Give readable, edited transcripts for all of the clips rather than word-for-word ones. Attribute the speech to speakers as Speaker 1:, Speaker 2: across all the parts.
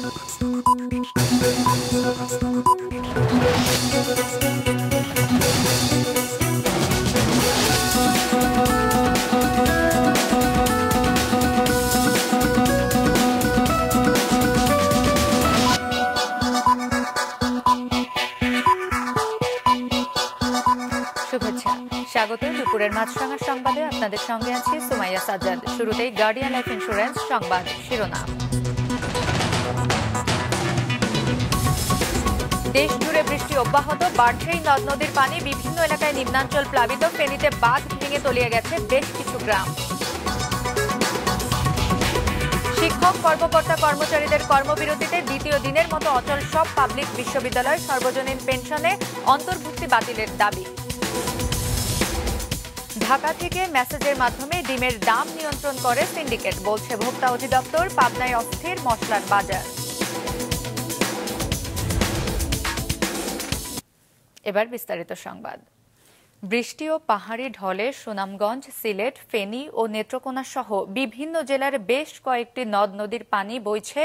Speaker 1: স্বাগত দুপুরের মাছরাঙা সংবাদে আপনাদের সঙ্গে আছি সুমাইয়া সাজ্জাদ। শুরুতেই গার্ডিয়ান লাইফ ইন্স্যুরেন্স সংবাদ শিরোনাম। দেশ জুড়ে বৃষ্টি অব্যাহত, বাড়ছেই নদ নদীর পানি, বিভিন্ন এলাকায় নিম্নাঞ্চল প্লাবিত, ফেনীতে বাঁধ ভেঙে তলিয়ে গেছে বেশ কিছু গ্রাম। শিক্ষক কর্মকর্তা কর্মচারীদের কর্মবিরতিতে দ্বিতীয় দিনের মতো অচল সব পাবলিক বিশ্ববিদ্যালয়, সর্বজনীন পেনশনে অন্তর্ভুক্তি বাতিলের দাবি। ঢাকা থেকে মেসেজের মাধ্যমে ডিমের দাম নিয়ন্ত্রণ করে সিন্ডিকেট, বলছে ভোক্তা অধিদপ্তর। পাবনায় অস্থির মশলার বাজার। এবার বিস্তারিত সংবাদ। বৃষ্টি ও পাহাড়ি ঢলে সুনামগঞ্জ, সিলেট, ফেনী ও নেত্রকোনা সহ বিভিন্ন জেলার বেশ কয়েকটি নদ নদীর পানি বইছে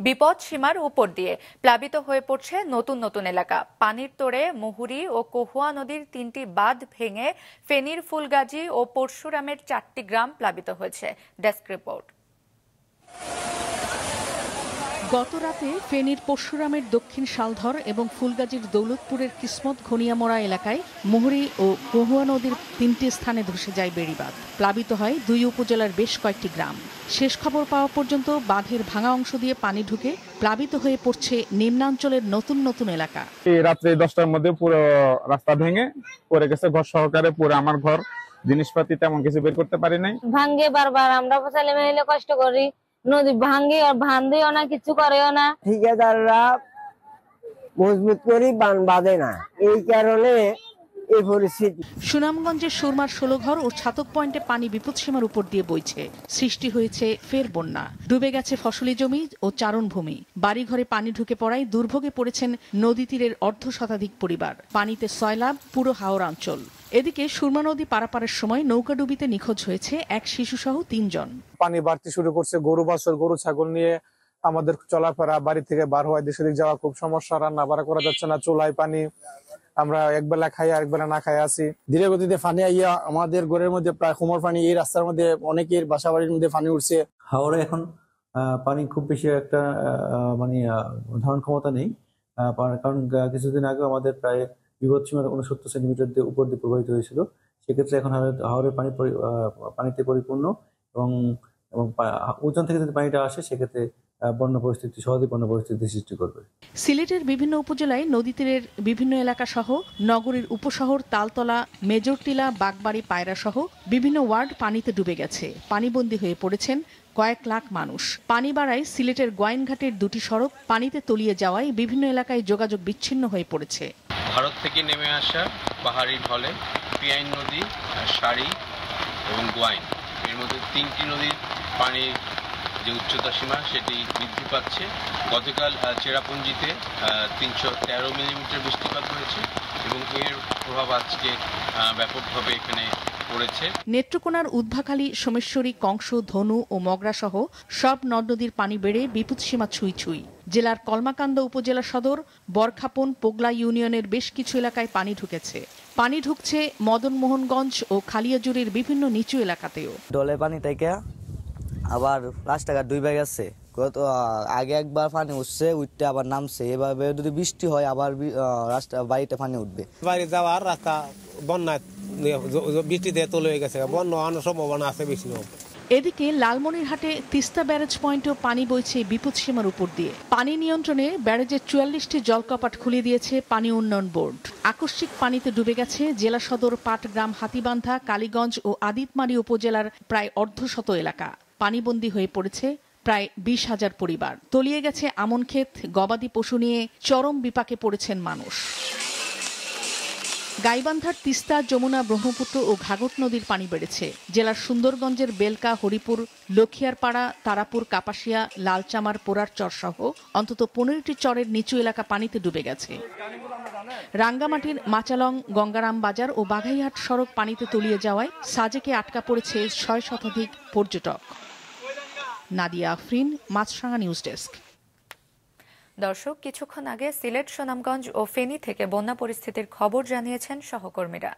Speaker 1: বিপদ সীমার উপর দিয়ে। প্লাবিত হয়ে পড়ছে নতুন নতুন এলাকা। পানির তোড়ে মুহুরী ও কহুয়া নদীর 3টি বাঁধ ভেঙে ফেনীর ফুলগাজী ও পরশুরামের 4টি গ্রাম প্লাবিত হয়েছে। Desk report.
Speaker 2: গতরাতে ফেনীর পরশুরামের দক্ষিণ শালধর এবং ফুলগাজীর দৌলতপুরের কিসমত ঘনিয়ামোড়া এলাকায় মুহুরী ও কহুয়া নদীর 3টি স্থানে ধসে যায় বেড়িবাঁধ। প্লাবিত হয় 2 উপজেলার বেশ কয়েকটি গ্রাম। শেষ খবর পাওয়া পর্যন্ত বাঁধের ভাঙা অংশ দিয়ে পানি ঢুকে প্লাবিত হয়ে পড়ছে নিম্নাঞ্চলের নতুন নতুন এলাকা।
Speaker 3: রাত্রে 10টার মধ্যে পুরো রাস্তা ভেঙে পড়ে গেছে, ঘর সহকারে পুরো আমার ঘর, জিনিসপাতি তেমন কিছু বের করতে পারি নাই।
Speaker 4: ভাঙ্গে বারবার আমরা ছেলে মেয়ে কষ্ট করি, নদী ভাঙ্গে আর ভান্দিও না, কিছু করেও না।
Speaker 5: ঠিকাদাররা মজবুত করে বান বাঁধে না, এই কারণে এই পরিস্থিতি।
Speaker 2: সুনামগঞ্জের সুরমার 16 ঘর ও ছাতক পয়েন্টে পানি বিপদসীমার উপর দিয়ে বইছে। সৃষ্টি হয়েছে ফের বন্যা, ডুবে গেছে ফসলি জমি ও চারণভূমি। বাড়িঘরে পানি ঢুকে পড়ায় দুর্ভোগে পড়েছেন নদী তীরের 1/2 শতাধিক পরিবার। পানিতে সয়লাব পুরো হাওর অঞ্চল। এদিকে সুরমা নদী পারাপারের সময় নৌকাডুবিতে নিখোঁজ হয়েছে এক শিশুসহ 3 জন।
Speaker 6: পানি বাড়তে শুরু করছে, গরু বাছুর, গরু ছাগল নিয়ে আমাদের চলাফেরা, বাড়ি থেকে বার হওয়া, দেশে দিক যাওয়া খুব সমস্যা। রান্না বাড়া করা যাচ্ছে না, চুলায় পানি, আমরা একবেলা খাই আর একবেলা না খাই আছি।
Speaker 5: ধীরে গতিতে পানি আইয়া আমাদের ঘরের মধ্যে প্রায় কোমর পানি, এই রাস্তার মধ্যে অনেকের বাসা বাড়ির মধ্যে পানি উঠছে।
Speaker 7: হাওড়ে এখন পানি খুব বেশি একটা মানে ধারণ ক্ষমতা নেই, কারণ কিছুদিন আগে আমাদের প্রায় বিপদসীমার 69 সেন্টিমিটার উপর দিয়ে প্রবাহিত হয়েছিল। সেক্ষেত্রে এখন হাওড়ের পানিতে পরিপূর্ণ এবং ওজন থেকে যদি পানিটা আসে সেক্ষেত্রে সহজে বন্যা পরিস্থিতি সৃষ্টি করবে।
Speaker 2: সিলেটের বিভিন্ন উপজেলায় নদী তীরের বিভিন্ন এলাকা সহ নগরীর উপশহর তালতলা, মেজরটিলা, বাগবাড়ি, পায়রা সহ বিভিন্ন ওয়ার্ড পানিতে ডুবে গেছে। পানিবন্দী হয়ে পড়েছেন কয়েক লাখ মানুষ। পানি বাড়ায় সিলেটের গোয়াইনঘাটের 2টি সড়ক পানিতে তলিয়ে যাওয়ায় বিভিন্ন এলাকায় যোগাযোগ বিচ্ছিন্ন হয়ে পড়েছে।
Speaker 8: ভারত থেকে নেমে আসা পাহাড়ি ঢলে পিয়াইন নদী, সারি এবং গোয়াইন, এর মধ্যে 3টি নদীর পানির যে উচ্চতা সীমা সেটি বৃদ্ধি পাচ্ছে। গতকাল চেরাপুঞ্জিতে 313 মিলিমিটার বৃষ্টিপাত হয়েছে এবং এর প্রভাব আজকে ব্যাপকভাবে এখানে পড়েছে।
Speaker 2: নেত্রকোনার উদ্ভাখালী, সোমেশ্বরী, কংস, ধনু ও মগরা সহ সব নদ নদীর পানি বেড়ে বিপদসীমা ছুঁই ছুঁই। জেলার কলমাকান্দা উপজেলা সদর, বরখাপন, পোগলা ইউনিয়নের বেশ কিছু এলাকায় পানি ঢুকেছে। পানি ঢুকছে মদনমোহনগঞ্জ ও খালিয়াজুড়ির বিভিন্ন নিচু এলাকাতেও।
Speaker 9: ডলে পানি থেকে আবার রাস্তাঘাট ডুবে গেছে। আগে একবার পানি উঠছে, উঠতে আবার নামছে। এভাবে যদি বৃষ্টি হয় আবার রাস্তা বাড়িতে পানি উঠবে।
Speaker 6: বাড়ি যাওয়ার রাস্তা বন্যায় বৃষ্টিতে তলে হয়ে গেছে, বন্যা হওয়ার সম্ভাবনা আছে বেশি।
Speaker 2: এদিকে লালমনিরহাটে তিস্তা ব্যারেজ পয়েন্টেও পানি বইছে বিপদসীমার উপর দিয়ে। পানি নিয়ন্ত্রণে ব্যারেজের 44টি জলকপাট খুলে দিয়েছে পানি উন্নয়ন বোর্ড। আকস্মিক পানিতে ডুবে গেছে জেলা সদর, পাটগ্রাম, হাতীবান্ধা, কালীগঞ্জ ও আদিতমারি উপজেলার প্রায় 1/2 এলাকা। পানিবন্দী হয়ে পড়েছে প্রায় 20,000 পরিবার। তলিয়ে গেছে আমন ক্ষেত, গবাদি পশু নিয়ে চরম বিপাকে পড়েছেন মানুষ। গাইবান্ধার তিস্তা, যমুনা, ব্রহ্মপুত্র ও ঘাঘট নদীর পানি বেড়েছে। জেলার সুন্দরগঞ্জের বেলকা, হরিপুর, লখিয়ারপাড়া, তারাপুর, কাপাসিয়া, লালচামার, পোড়ারচর সহ অন্তত 15টি চরের নিচু এলাকা পানিতে ডুবে গেছে। রাঙ্গামাটির মাচালং, গঙ্গারাম বাজার ও বাঘাইহাট সড়ক পানিতে তলিয়ে যাওয়ায় সাজেকে আটকা পড়েছে 6 শতাধিক পর্যটক। নাদিয়া আফরিন, মাছরাঙা নিউজ ডেস্ক।
Speaker 1: দর্শক, কিছুক্ষণ আগে সিলেট, সুনামগঞ্জ ও ফেনী থেকে বন্যা পরিস্থিতির খবর জানিয়েছেন সহকর্মীরা।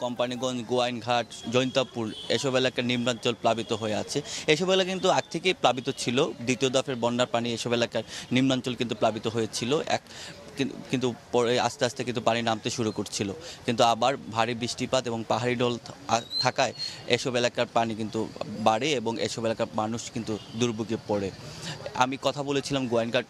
Speaker 10: কোম্পানিগঞ্জ, গোয়াইনঘাট, জৈন্তাপুর এসব এলাকার নিম্নাঞ্চল প্লাবিত হয়ে আছে। এসব এলাকা কিন্তু আগ থেকেই প্লাবিত ছিল। দ্বিতীয় দফের বন্যার পানি এসব এলাকার নিম্নাঞ্চল কিন্তু প্লাবিত হয়েছিল, কিন্তু পরে আস্তে আস্তে কিন্তু পানি নামতে শুরু করছিল। কিন্তু আবার ভারী বৃষ্টিপাত এবং পাহাড়ি ঢল থাকায় এসব এলাকার পানি কিন্তু বাড়ে এবং এসব এলাকার মানুষ কিন্তু দুর্ভোগে পড়ে। আমি কথা বলেছিলাম গোয়াইনঘাট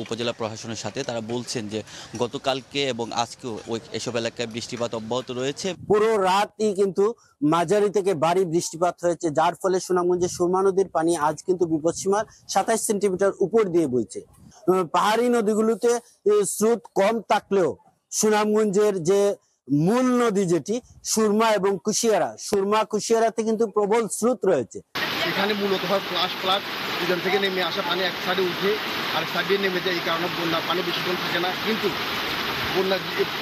Speaker 10: উপজেলা প্রশাসনের সাথে, তারা বলছেন যে গতকালকে এবং আজকেও এসব এলাকায় বৃষ্টিপাত অব্যাহত রয়েছে।
Speaker 11: পুরো রাতই কিন্তু মাঝারি থেকে ভারী বৃষ্টিপাত হয়েছে, যার ফলে সুনামগঞ্জের সুরমা নদীর পানি আজ কিন্তু বিপদসীমার 27 সেন্টিমিটার উপর দিয়ে বইছে। পাহাড়ি নদীগুলোতে স্রোত কম থাকলেও সুনামগঞ্জের যে মূল নদী যেটি সুরমা এবং কুশিয়ারাতে কিন্তু প্রবল স্রোত রয়েছে।
Speaker 12: এখানে মূলত হয় ফ্লাড এখান থেকে নেমে আসা পানি এক সাইডে উঠে আর সাইডে নেমে যায়, এই কারণে বন্যা পানি বেশিক্ষণ থাকে না, কিন্তু বন্যা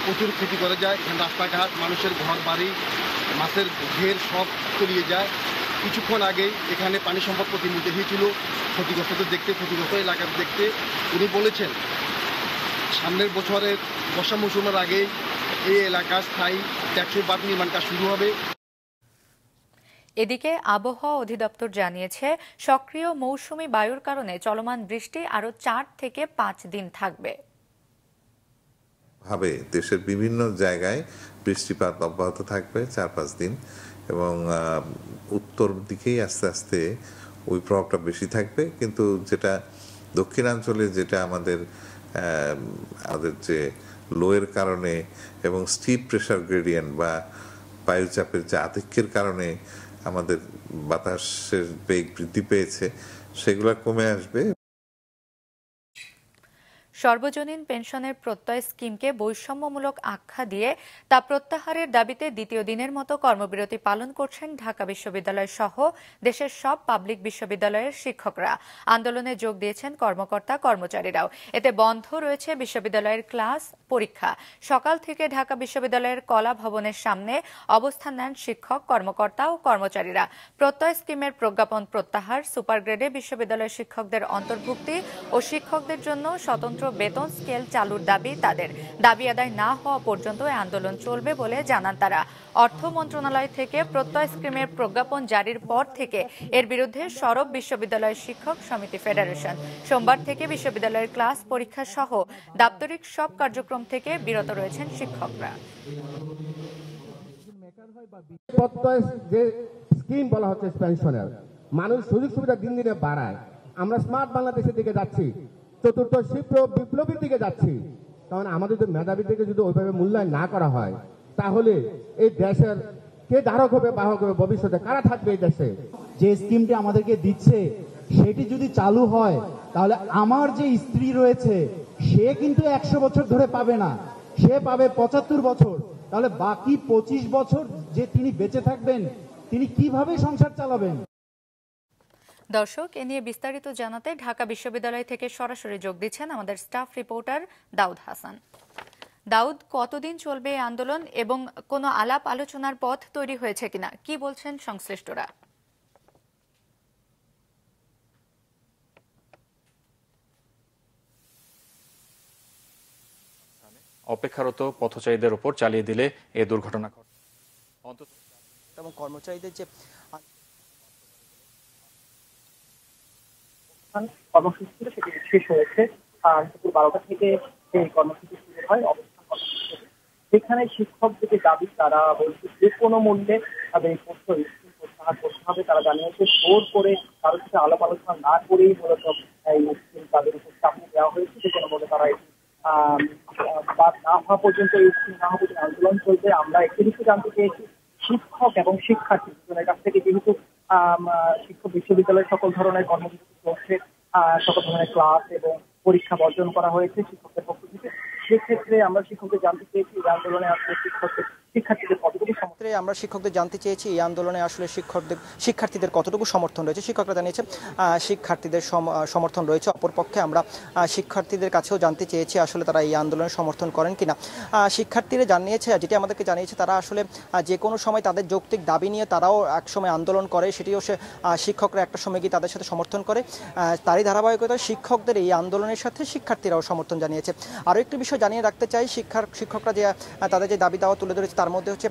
Speaker 12: প্রচুর ক্ষতি করে যায়। এখানে রাস্তাঘাট, মানুষের ঘর বাড়ি, মাছের ঘের সব তলিয়ে যায়। কিছুক্ষণ আগে এখানে পানি সম্পদ প্রতিনিধি হয়েছিল ক্ষতিগ্রস্তদের দেখতে, ক্ষতিগ্রস্ত এলাকা দেখতে। উনি বলেছেন সামনের বছরের বর্ষা মৌসুমের আগে এই এলাকার স্থায়ী টেকসই বাঁধ নির্মাণ কাজ শুরু হবে।
Speaker 1: এদিকে আবহাওয়া অধিদপ্তর জানিয়েছে, সক্রিয় মৌসুমী বায়ুর কারণে চলমান বৃষ্টি আরো 4 থেকে 5 দিন থাকবে।
Speaker 13: দেশের বিভিন্ন জায়গায় বৃষ্টিপাত অব্যাহত থাকবে 4-5 দিন এবং উত্তর দিকেই আস্তে আস্তে ওই প্রভাবটা বেশি থাকবে। কিন্তু যেটা দক্ষিণাঞ্চলে যেটা আমাদের যে লোয়ের কারণে এবং স্টিপ প্রেসার গ্রেডিয়েন্ট বা বায়ুচাপের যে আধিক্যের কারণে আমাদের বাতাসের বেগ বৃদ্ধি পেয়েছে, সেগুলো কমে আসবে।
Speaker 1: সর্বজনীন পেনশনের প্রত্যয় স্কিমকে বৈষম্যমূলক আখ্যা দিয়ে তা প্রত্যাহারের দাবিতে দ্বিতীয় দিনের মতো কর্মবিরতি পালন করছেন ঢাকা বিশ্ববিদ্যালয় সহ দেশের সব পাবলিক বিশ্ববিদ্যালয়ের শিক্ষকরা। আন্দোলনে যোগ দিয়েছেন কর্মকর্তা কর্মচারীরাও। এতে বন্ধ রয়েছে বিশ্ববিদ্যালয়ের ক্লাস, পরীক্ষা। সকাল থেকে ঢাকা বিশ্ববিদ্যালয়ের কলা ভবনের সামনে অবস্থান নেন শিক্ষক, কর্মকর্তা ও কর্মচারীরা। প্রত্যয় স্কিমের প্রজ্ঞাপন প্রত্যাহার, সুপার গ্রেডে বিশ্ববিদ্যালয়ের শিক্ষকদের অন্তর্ভুক্তি ও শিক্ষকদের জন্য স্বতন্ত্র বেতন স্কেল চালুর দাবি তাদের। দাবি আদায় না হওয়া পর্যন্ত এই আন্দোলন চলবে বলে জানান তারা। অর্থ মন্ত্রণালয় থেকে প্রত্যয় স্কিমের প্রজ্ঞাপন জারির পর থেকে এর বিরুদ্ধে সরব বিশ্ববিদ্যালয় শিক্ষক সমিতি ফেডারেশন। সোমবার থেকে বিশ্ববিদ্যালয়ের ক্লাস, পরীক্ষা সহ দাপ্তরিক সব কার্যক্রম থেকে বিরত রয়েছেন শিক্ষকরা।
Speaker 14: প্রত্যয় যে স্কিম বলা হচ্ছে পেনশনের, মানুষ সুযোগ সুবিধা দিন দিনে বাড়ায়। আমরা স্মার্ট বাংলাদেশের দিকে যাচ্ছি, চতুর্থ শিল্প বিপ্লবীর দিকে যাচ্ছি। কারণ আমাদের যদি মেধাবীদেরকে যদি ওইভাবে মূল্যায়ন না করা হয়, তাহলে এই দেশের কে ধারক হবে, বাহক হবে, ভবিষ্যতে কারা থাকবে এই দেশে?
Speaker 15: যে স্কিমটি আমাদেরকে দিচ্ছে সেটি যদি চালু হয়, তাহলে আমার যে স্ত্রী রয়েছে সে কিন্তু 100 বছর ধরে পাবে না, সে পাবে 75 বছর। তাহলে বাকি 25 বছর যে তিনি বেঁচে থাকবেন, তিনি কিভাবে সংসার চালাবেন?
Speaker 1: দর্শক, এ নিয়ে বিস্তারিত জানাতে ঢাকা বিশ্ববিদ্যালয় থেকে সরাসরি যোগ দিচ্ছেন আমাদের স্টাফ রিপোর্টার দাউদ হাসান। দাউদ, কতদিন চলবে এই আন্দোলন এবং কোনো আলাপ আলোচনার পথ তৈরি হয়েছে কিনা, কি বলছেন সংশ্লিষ্টরা?
Speaker 16: অপেক্ষারত পথচারীদের উপর চালিয়ে দিলে এই দুর্ঘটনা ঘটে।
Speaker 9: এবং কর্মচারীদের যে
Speaker 17: কর্মসূচি ছিল সেটি শেষ হয়েছে, আর দুপুর 12টা থেকে সেই কর্মসূচি শুরু হয় অবস্থান কর্মসূচি। সেখানে শিক্ষকদের যে দাবি, তারা বলছে যে কোনো মূল্যে তাদের এই প্রত্যাহার করতে হবে। তারা জানিয়েছে জোর করে কারোর সাথে আলাপ আলোচনা না করেই মূলত এই স্কিম তাদের উপর চাপিয়ে দেওয়া হয়েছে। যে কোনো মূল্যে তারা বাদ না হওয়া পর্যন্ত, এই স্কিম না হওয়া পর্যন্ত আন্দোলন চলবে। আমরা একটি বিষয় জানতে চেয়েছি শিক্ষক এবং শিক্ষার্থী দুজনের কাছ থেকে, যেহেতু শিক্ষক বিশ্ববিদ্যালয়ের সকল ধরনের কর্মসূচি চলছে, সকল ধরনের ক্লাস এবং পরীক্ষা বর্জন করা হয়েছে শিক্ষকদের পক্ষ থেকে, সেক্ষেত্রে আমরা শিক্ষকদের জানতে চেয়েছি এই আন্দোলনে আসলে শিক্ষার্থীদের কতটুকু সমর্থন।
Speaker 18: ক্ষেত্রে আমরা শিক্ষকদের জানতে চেয়েছি এই আন্দোলনে আসলে শিক্ষার্থীদের কতটুকু সমর্থন রয়েছে। শিক্ষকরা জানিয়েছে শিক্ষার্থীদের সমর্থন রয়েছে। অপরপক্ষে আমরা শিক্ষার্থীদের কাছেও জানতে চেয়েছি আসলে তারা এই আন্দোলনের সমর্থন করেন কিনা। শিক্ষার্থীরা জানিয়েছে, যেটি আমাদেরকে জানিয়েছে, তারা আসলে যে কোনো সময় তাদের যৌক্তিক দাবি নিয়ে তারাও এক সময় আন্দোলন করে, সেটিও শিক্ষকরা একটা সময় গিয়ে তাদের সাথে সমর্থন করে। তারই ধারাবাহিকতায় শিক্ষকদের এই আন্দোলনের সাথে শিক্ষার্থীরাও সমর্থন জানিয়েছে। আরও একটি বিষয় জানিয়ে রাখতে চাই, শিক্ষকরা যে তাদের যে দাবি দাওয়া তুলে ধরেছে তার মধ্যে হচ্ছে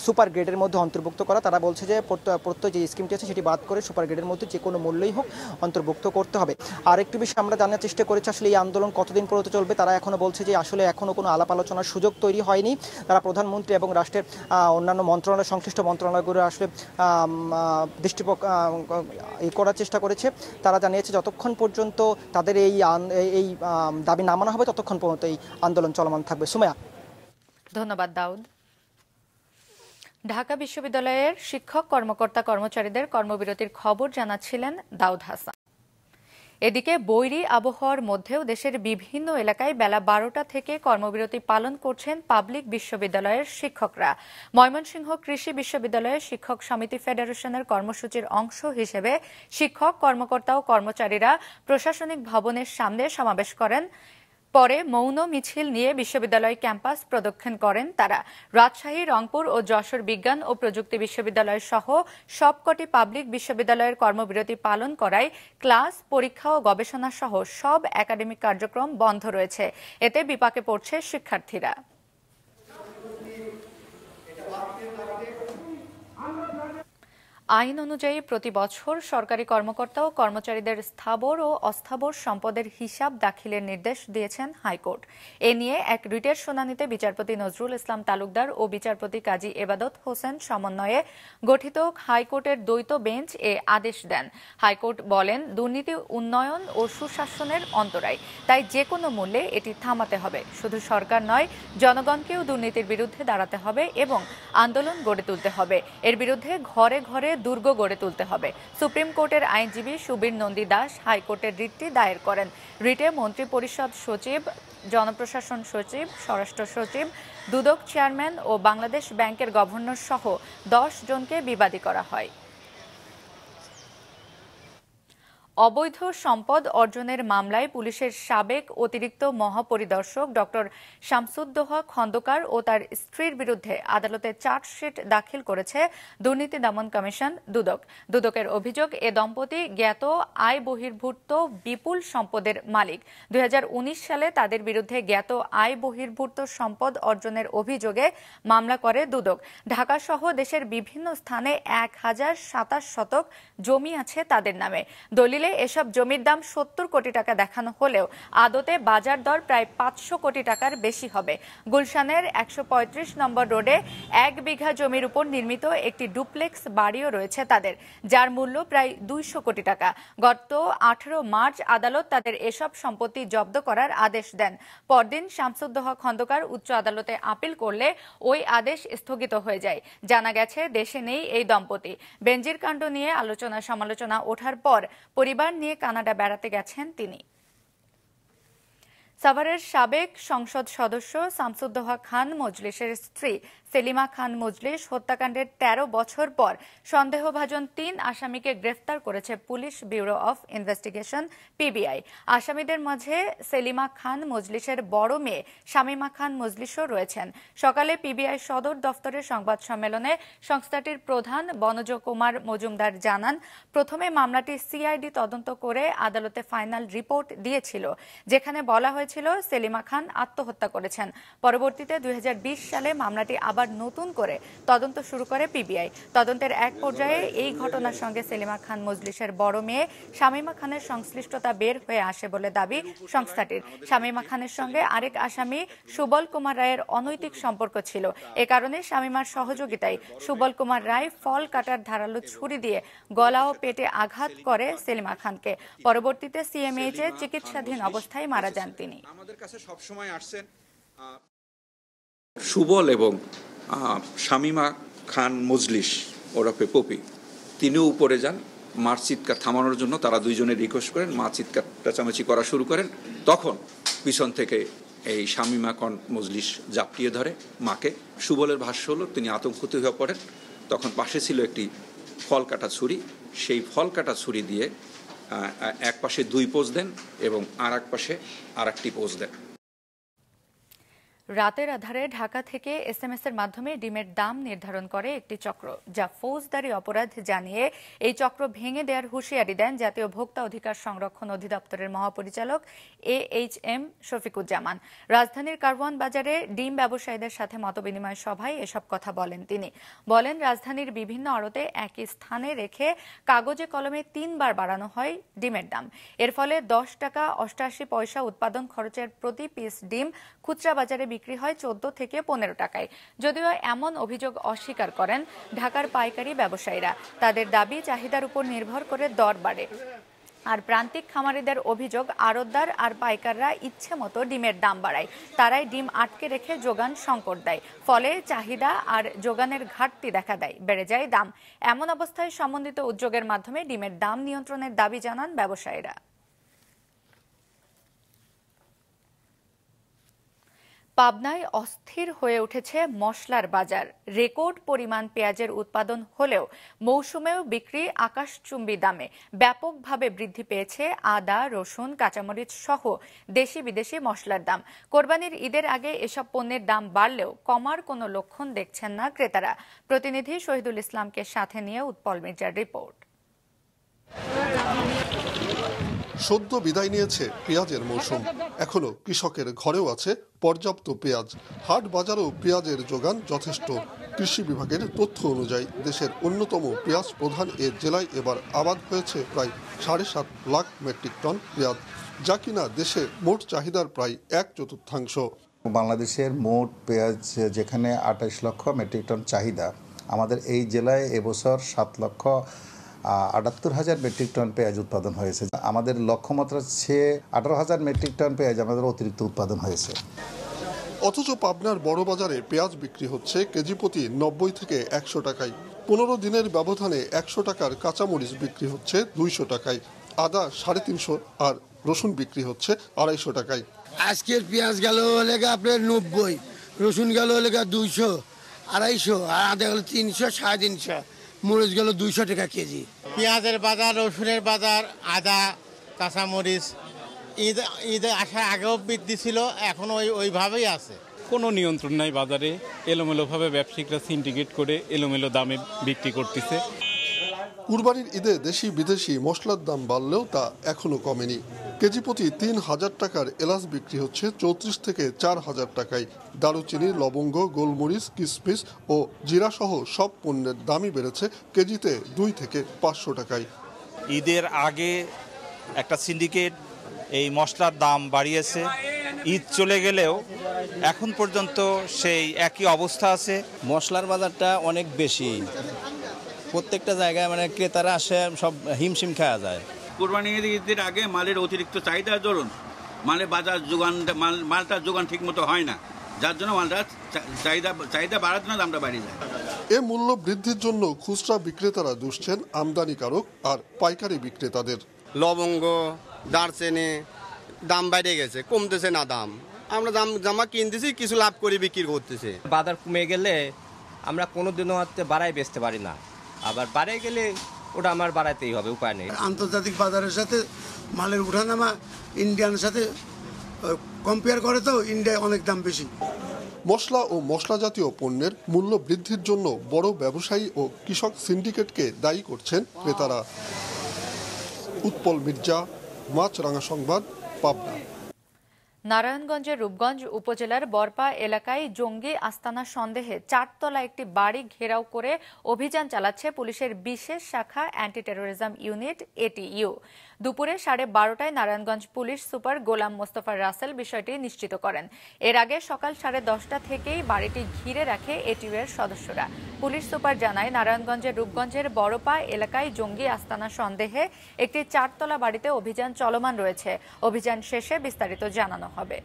Speaker 18: সুপার গ্রেডের মধ্যে অন্তর্ভুক্ত করা। তারা বলছে যে প্রত্যয় যে স্কিমটি আছে সেটি বাদ করে সুপার গ্রেডের মধ্যে যে কোনো মূল্যই হোক অন্তর্ভুক্ত করতে হবে। আর একটি বিষয় আমরা জানার চেষ্টা করেছি আসলে এই আন্দোলন কতদিন পর্যন্ত চলবে। তারা এখনও বলছে যে আসলে এখনও কোনো আলাপ আলোচনার সুযোগ তৈরি হয়নি। তারা প্রধানমন্ত্রী এবং রাষ্ট্রের অন্যান্য মন্ত্রণালয়, সংশ্লিষ্ট মন্ত্রণালয়গুলো আসলে দৃষ্টিপক্ষ করার চেষ্টা করেছে। তারা জানিয়েছে যতক্ষণ পর্যন্ত তাদের এই দাবি না মানা হবে ততক্ষণ পর্যন্ত এই আন্দোলন চলমান থাকবে। সুমাইয়া।
Speaker 1: ধন্যবাদ দাউদ। ঢাকা বিশ্ববিদ্যালয়ের শিক্ষক কর্মকর্তা কর্মচারীদের কর্মবিরতির খবর জানাচ্ছিলেন দাউদ হাসান। এদিকে বৈরী আবহাওয়ার মধ্যেও দেশের বিভিন্ন এলাকায় বেলা 12টা থেকে কর্মবিরতি পালন করছেন পাবলিক বিশ্ববিদ্যালয়ের শিক্ষকরা। ময়মনসিংহ কৃষি বিশ্ববিদ্যালয়ের শিক্ষক সমিতি ফেডারেশনের কর্মসূচির অংশ হিসেবে শিক্ষক কর্মকর্তা ও কর্মচারীরা প্রশাসনিক ভবনের সামনে সমাবেশ করেন। পরে মৌন মিছিল নিয়ে বিশ্ববিদ্যালয় ক্যাম্পাস প্রদক্ষিণ করেন তারা। রাজশাহী, রংপুর ও যশোর বিজ্ঞান ও প্রযুক্তি বিশ্ববিদ্যালয় সহ সবকটি পাবলিক বিশ্ববিদ্যালয়ের কর্মবিরতি পালন করায় ক্লাস, পরীক্ষা ও গবেষণা সহ সব একাডেমিক কার্যক্রম বন্ধ রয়েছে। এতে বিপাকে পড়ছে শিক্ষার্থীরা। আইন অনুযায়ী প্রতি বছর সরকারি কর্মকর্তা ও কর্মচারীদের স্থাবর ও অস্থাবর সম্পদের হিসাব দাখিলের নির্দেশ দিয়েছেন হাইকোর্ট। এ নিয়ে এক রিটের শুনানিতে বিচারপতি নজরুল ইসলাম তালুকদার ও বিচারপতি কাজী এবাদত হোসেন সমন্বয়ে গঠিত হাইকোর্টের দ্বৈত বেঞ্চ এ আদেশ দেন। হাইকোর্ট বলেন, দুর্নীতি উন্নয়ন ও সুশাসনের অন্তরায়, তাই যে কোনো মূল্যে এটি থামাতে হবে। শুধু সরকার নয়, জনগণকেও দুর্নীতির বিরুদ্ধে দাঁড়াতে হবে এবং আন্দোলন গড়ে তুলতে হবে। এর বিরুদ্ধে ঘরে ঘরে দুর্গ গড়ে তুলতে হবে। সুপ্রিম কোর্টের আইনজীবী সুবীর নন্দী দাস হাইকোর্টের রিটটি দায়ের করেন। রিটে মন্ত্রিপরিষদ সচিব, জনপ্রশাসন সচিব, স্বরাষ্ট্র সচিব, দুদক চেয়ারম্যান ও বাংলাদেশ ব্যাংকের গভর্নর সহ 10 জনকে বিবাদী করা হয়। অবৈধ সম্পদ অর্জনের মামলায় পুলিশের সাবেক অতিরিক্ত মহাপরিদর্শক ডক্টর শামসুদ্দোহা খন্দকার ও তার স্ত্রীর বিরুদ্ধে আদালতে চার্জশিট দাখিল করেছে দুর্নীতি দমন কমিশন দুদক। দুদকের অভিযোগ, এ দম্পতি জ্ঞাত আয় বহির্ভূত বিপুল সম্পদের মালিক। 2019 সালে তাদের বিরুদ্ধে জ্ঞাত আয় বহির্ভূত সম্পদ অর্জনের অভিযোগে মামলা করে দুদক। ঢাকা সহ দেশের বিভিন্ন স্থানে 1027 শতক জমি আছে তাদের নামে। দলিলে এসব জমির দাম 70 কোটি টাকা দেখানো হলেও আদতে বাজার দর প্রায় 500 কোটি টাকার বেশি হবে। গুলশানের 135 নম্বর রোডে 1 বিঘা জমির উপর নির্মিত একটি ডুপ্লেক্স বাড়িও রয়েছে তাদের, যার মূল্য প্রায় 200 কোটি টাকা। গত 18 মার্চ আদালত তাদের এসব সম্পত্তি জব্দ করার আদেশ দেন। পরদিন শামসুদ্দোহা খন্দকার উচ্চ আদালতে আপিল করলে ওই আদেশ স্থগিত হয়ে যায়। জানা গেছে, দেশে নেই এই দম্পতি। বেনজির কাণ্ড নিয়ে আলোচনা সমালোচনা ওঠার পর পরিবার নিয়ে কানাডা বেড়াতে গেছেন তিনি। সাভারের সাবেক সংসদ সদস্য শামসুদ্দোহা খান মজলিসের স্ত্রী সেলিমা খান মজলিস হত্যাকাণ্ডের 13 বছর পর সন্দেহভাজন 3 আসামিকে গ্রেফতার করেছে police bureau of investigation PBI. আসামিদের মাঝে সেলিমা খান মজলিসের বড় মেয়ে শামীমা খান মজলিসও রয়েছেন। সকালে পিবিআই সদর দফতরের সংবাদ সম্মেলনে সংস্থাটির প্রধান বনজ কুমার মজুমদার জানান, প্রথমে মামলাটি সিআইডি তদন্ত করে আদালতে ফাইনাল রিপোর্ট দিয়েছিল, যেখানে বলা হয়েছিল সেলিমা খান আত্মহত্যা করেছেন। পরবর্তীতে 2020 সালে মামলাটি আবার নতুন করে তদন্ত শুরু করে পিবিআই। তদন্তের এক পর্যায়ে এই ঘটনার সঙ্গে সেলিমা খান মজলিসের বড় মেয়ে শামীমা খানের সংশ্লিষ্টতা বের হয়ে আসে বলে দাবি সংস্থাটির। শামীমা খানের সঙ্গে আরেক আসামি সুবল কুমার রায়ের অনৈতিক সম্পর্ক ছিল। এ কারণে শামীমার সহযোগিতায় সুবল কুমার রায় ফল কাটার ধারালো ছুরি দিয়ে গলা ও পেটে আঘাত করে সেলিমা খানকে। পরবর্তীতে সিএমএইচ এ চিকিৎসাধীন অবস্থায় মারা যান তিনি।
Speaker 19: আমাদের কাছে সবসময় আসছেন সুবল এবং শামীমা খান মজলিস ওরফে পপি, তিনিও উপরে যান মার চিৎকার থামানোর জন্য। তারা দুইজনে রিকোয়েস্ট করেন, মা চিৎকার চেঁচামেচি করা শুরু করেন। তখন পিছন থেকে এই শামীমা খান মজলিস জাপটিয়ে ধরে মাকে। সুবলের ভাষ্য হলো তিনি আতঙ্কিত হয়ে পড়েন। তখন পাশে ছিল একটি ফল কাটা ছুরি, সেই ফল কাটা ছুরি দিয়ে এক পাশে 2 পোজ দেন এবং আর এক পাশে আর একটি পোজ দেন।
Speaker 1: রাতের আধারে ঢাকা থেকে SMS এর মাধ্যমে ডিমের দাম নির্ধারণ করে একটি চক্র, যা ফৌজদারি অপরাধ জানিয়ে এই চক্র ভেঙে দেওয়ার হুঁশিয়ারি দেন জাতীয় ভোক্তা অধিকার সংরক্ষণ অধিদপ্তরের মহাপরিচালক AHM শফিকুজ্জামান। রাজধানীর কারওয়ান বাজারে ডিম ব্যবসায়ীদের সাথে মতবিনিময় সভায় এসব কথা বলেন তিনি। বলেন, রাজধানীর বিভিন্ন আড়তে একই স্থানে রেখে কাগজে কলমে 3 বার বাড়ানো হয় ডিমের দাম। এর ফলে 10 টাকা 88 পয়সা উৎপাদন খরচের প্রতি পিস ডিম খুচরা বাজারে বিক্রি হয় 14 থেকে 15 টাকায়। যদিও এমন অভিযোগ অস্বীকার করেন ঢাকার পাইকারি ব্যবসায়ীরা। তাদের দাবি, চাহিদার উপর নির্ভর করে দর বাড়ে। আর প্রান্তিক খামারিদের অভিযোগ, আড়তদার আর পাইকাররা ইচ্ছে মতো ডিমের দাম বাড়ায়। তারাই ডিম আটকে রেখে যোগান সংকট দেয়। ফলে চাহিদা আর যোগানের ঘাটতি দেখা দেয়, বেড়ে যায় দাম। এমন অবস্থায় সমন্বিত উদ্যোগের মাধ্যমে ডিমের দাম নিয়ন্ত্রণের দাবি জানান ব্যবসায়ীরা। পাবনায় অস্থির হয়ে উঠেছে মশলার বাজার। রেকর্ড পরিমাণ পেঁয়াজের উৎপাদন হলেও মৌসুমেও বিক্রি আকাশচুম্বী দামে। ব্যাপকভাবে বৃদ্ধি পেয়েছে আদা, রসুন, কাঁচামরিচ সহ দেশি বিদেশি মশলার দাম। কোরবানির ঈদের আগে এসব পণ্যের দাম বাড়লেও কমার কোনো লক্ষণ দেখছেন না ক্রেতারা। প্রতিনিধি শহীদুল ইসলামকে সাথে নিয়ে উৎপল মির্জার রিপোর্ট।
Speaker 20: সদ্য বিদায় নিয়েছে পেঁয়াজের মৌসুম। এখনো কৃষকের ঘরেও আছে পর্যাপ্ত পেঁয়াজ। হাট বাজারেও পেঁয়াজের যোগান যথেষ্ট। কৃষি বিভাগের তথ্য অনুযায়ী দেশের অন্যতম পেঁয়াজ প্রধান এ জেলায় এবার আবাদ হয়েছে প্রায় 7.5 লাখ মেট্রিক টন পেঁয়াজ, যা কিনা দেশে মোট চাহিদার প্রায় 1/4।
Speaker 21: বাংলাদেশের মোট পেঁয়াজ যেখানে 28 লক্ষ মেট্রিক টন চাহিদা, আমাদের এই জেলায় এবছর 7,78,000 মেট্রিক টন পেঁয়াজ উৎপাদন হয়েছে। আমাদের লক্ষ্যমাত্রা চেয়ে 18,000 মেট্রিক টন পেঁয়াজ আমাদের অতিরিক্ত উৎপাদন হয়েছে।
Speaker 20: অথচ পাবনার বড় বাজারে পেঁয়াজ বিক্রি হচ্ছে কেজি প্রতি 90 থেকে 100 টাকায়। 15 দিনের ব্যবধানে 100 টাকার কাঁচামরিচ বিক্রি হচ্ছে 200 টাকায়, আদা 350 আর রসুন বিক্রি হচ্ছে 250 টাকায়।
Speaker 22: আজকের পেঁয়াজ গেল লেগা আপনার 90, রসুন গেল লেগা 200, 250, আর আদা গেল 300, 350, মরিচ গেল 200 টাকা কেজি।
Speaker 23: পেঁয়াজের বাজার, রসুনের বাজার, আদা, কাঁচামরিচ ঈদ আসার আগেও বৃদ্ধি ছিল, এখন ওইভাবেই আছে।
Speaker 24: কোনো নিয়ন্ত্রণ নাই বাজারে। এলোমেলোভাবে ব্যবসায়িকরা সিন্ডিকেট করে এলোমেলো দামে বিক্রি করতেছে।
Speaker 20: কুরবানির ঈদে দেশি বিদেশি মশলার দাম বাড়লেও তা এখনো কমেনি। কেজি প্রতি 3,000 টাকার এলাচ বিক্রি হচ্ছে 34 থেকে 4,000 টাকায়। দারুচিনি, লবঙ্গ, গোলমরিচ, কিশমিশ ও জিরা সহ সব পণ্যের দামই বেড়েছে কেজিতে 2 থেকে 500 টাকায়।
Speaker 25: ঈদের আগে একটা সিন্ডিকেট এই মশলার দাম বাড়িয়েছে। ঈদ চলে গেলেও এখন পর্যন্ত সেই একই অবস্থা আছে।
Speaker 26: মশলার বাজারটা অনেক বেশি, প্রত্যেকটা জায়গায় মানে ক্রেতারা আসে সব হিমশিম খাওয়া যায়।
Speaker 27: কোরবানি ঈদের আগে মালের অতিরিক্ত চাহিদার দরুন মালের বাজার মালটার যোগান ঠিক মতো হয় না, যার জন্য মালটার চাহিদা বাড়ার জন্য দামটা বাড়িয়ে যায়।
Speaker 20: এ মূল্য বৃদ্ধির জন্য খুচরা বিক্রেতারা দুষছেন আমদানিকারক আর পাইকারি বিক্রেতাদের।
Speaker 28: লবঙ্গ, দারচিনি দাম বেড়ে গেছে, কমতেছে না দাম। আমরা জামা কিনতেছি, কিছু লাভ করে বিক্রি করতেছে।
Speaker 29: বাজার কমে গেলে আমরা কোনোদিনও বাড়াই বেচতে পারি না, আবার বাড়ে গেলে ওটা আমার বাড়াইতেই হবে, উপায় নেই।
Speaker 22: আন্তর্জাতিক বাজারের সাথে মালের উঠানামা ইন্ডিয়ানের সাথে কম্পেয়ার করে তো ইন্ডিয়ায় অনেক দাম বেশি।
Speaker 20: মশলা ও মশলা জাতীয় পণ্যের মূল্য বৃদ্ধির জন্য বড় ব্যবসায়ী ও কৃষক সিন্ডিকেটকে দায়ী করছেন ক্রেতারা। উৎপল মির্জা, মাছরাঙা সংবাদ, পাবনা।
Speaker 1: নারায়ণগঞ্জের রূপগঞ্জ উপজেলার বরপা এলাকায় জঙ্গি আস্তানা সন্দেহে 4 তলা একটি বাড়ি ঘেরাও করে অভিযান চালাচ্ছে পুলিশের বিশেষ শাখা অ্যান্টি টেরোরিজম ইউনিট ATU। দুপুরে 12:30টায় নারায়ণগঞ্জ পুলিশ সুপার গোলাম মোস্তফা রাসেল বিষয়টি নিশ্চিত করেন। এর আগে সকাল 10:30টা থেকেই বাড়িটি ঘিরে রাখে ATU এর সদস্যরা। পুলিশ সুপার জানায়, নারায়ণগঞ্জের রূপগঞ্জের বরপা এলাকায় জঙ্গি আস্তানা সন্দেহে একটি 4 তলা বাড়িতে অভিযান চলমান রয়েছে। অভিযান শেষে বিস্তারিত জানানো হবে।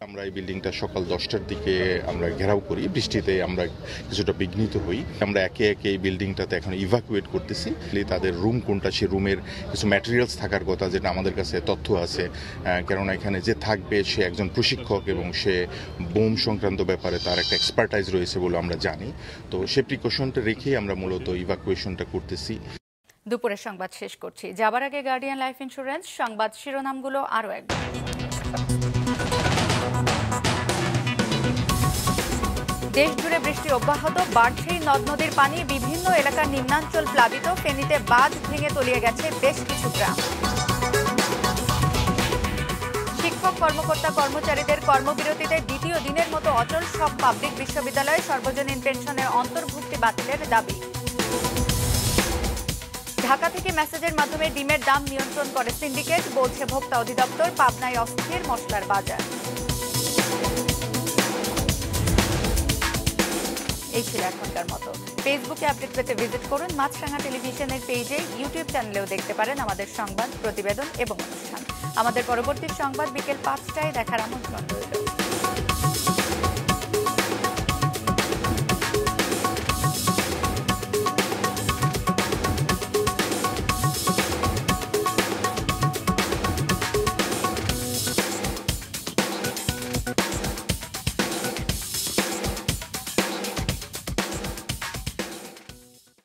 Speaker 2: আমরা এই বিল্ডিংটা সকাল 10টার দিকে আমরা ঘেরাও করি, বৃষ্টিতে আমরা কিছুটা বিঘ্নিত হই। আমরা একে একে এই বিল্ডিংটাতে এখন ইভাকুয়েট করতেছি। তাদের রুম কোনটা, সে রুমের কিছু ম্যাটেরিয়ালস থাকার কথা, যেটা আমাদের কাছে তথ্য আছে, কেননা এখানে যে থাকবে সে একজন প্রশিক্ষক এবং সে বোম সংক্রান্ত ব্যাপারে তার একটা এক্সপার্টাইজ রয়েছে বলে আমরা জানি। তো সে প্রিকশনটা রেখেই আমরা মূলত ইভাকুয়েশনটা করতেছি।
Speaker 1: দুপুরের সংবাদ শেষ করছি। যাবার আগে গার্ডিয়ান লাইফ ইন্স্যুরেন্স সংবাদ শিরোনামগুলো আরও একবার। দেশ জুড়ে বৃষ্টি অব্যাহত, বাড়ছেই নদ নদীর পানি, বিভিন্ন এলাকার নিম্নাঞ্চল প্লাবিত, ফেনীতে বাঁধ ভেঙে তলিয়ে গেছে বেশ কিছু গ্রাম। শিক্ষক কর্মকর্তা কর্মচারীদের কর্মবিরতিতে দ্বিতীয় দিনের মতো অচল সব পাবলিক বিশ্ববিদ্যালয়ে, সর্বজনীন পেনশনের অন্তর্ভুক্তি বাতিলের দাবি। ঢাকা থেকে মেসেজের মাধ্যমে ডিমের দাম নিয়ন্ত্রণ করে সিন্ডিকেট, বলছে ভোক্তা অধিদপ্তর। পাবনায় অস্থির মশলার বাজার। এই ছিল এখনকার মতো। ফেসবুকে আপডেট পেতে ভিজিট করুন মাছরাঙা টেলিভিশনের পেজে, ইউটিউব চ্যানেলেও দেখতে পারেন আমাদের সংবাদ, প্রতিবেদন এবং অনুষ্ঠান। আমাদের পরবর্তী সংবাদ বিকেল 5টায় দেখার আমন্ত্রণ রইল।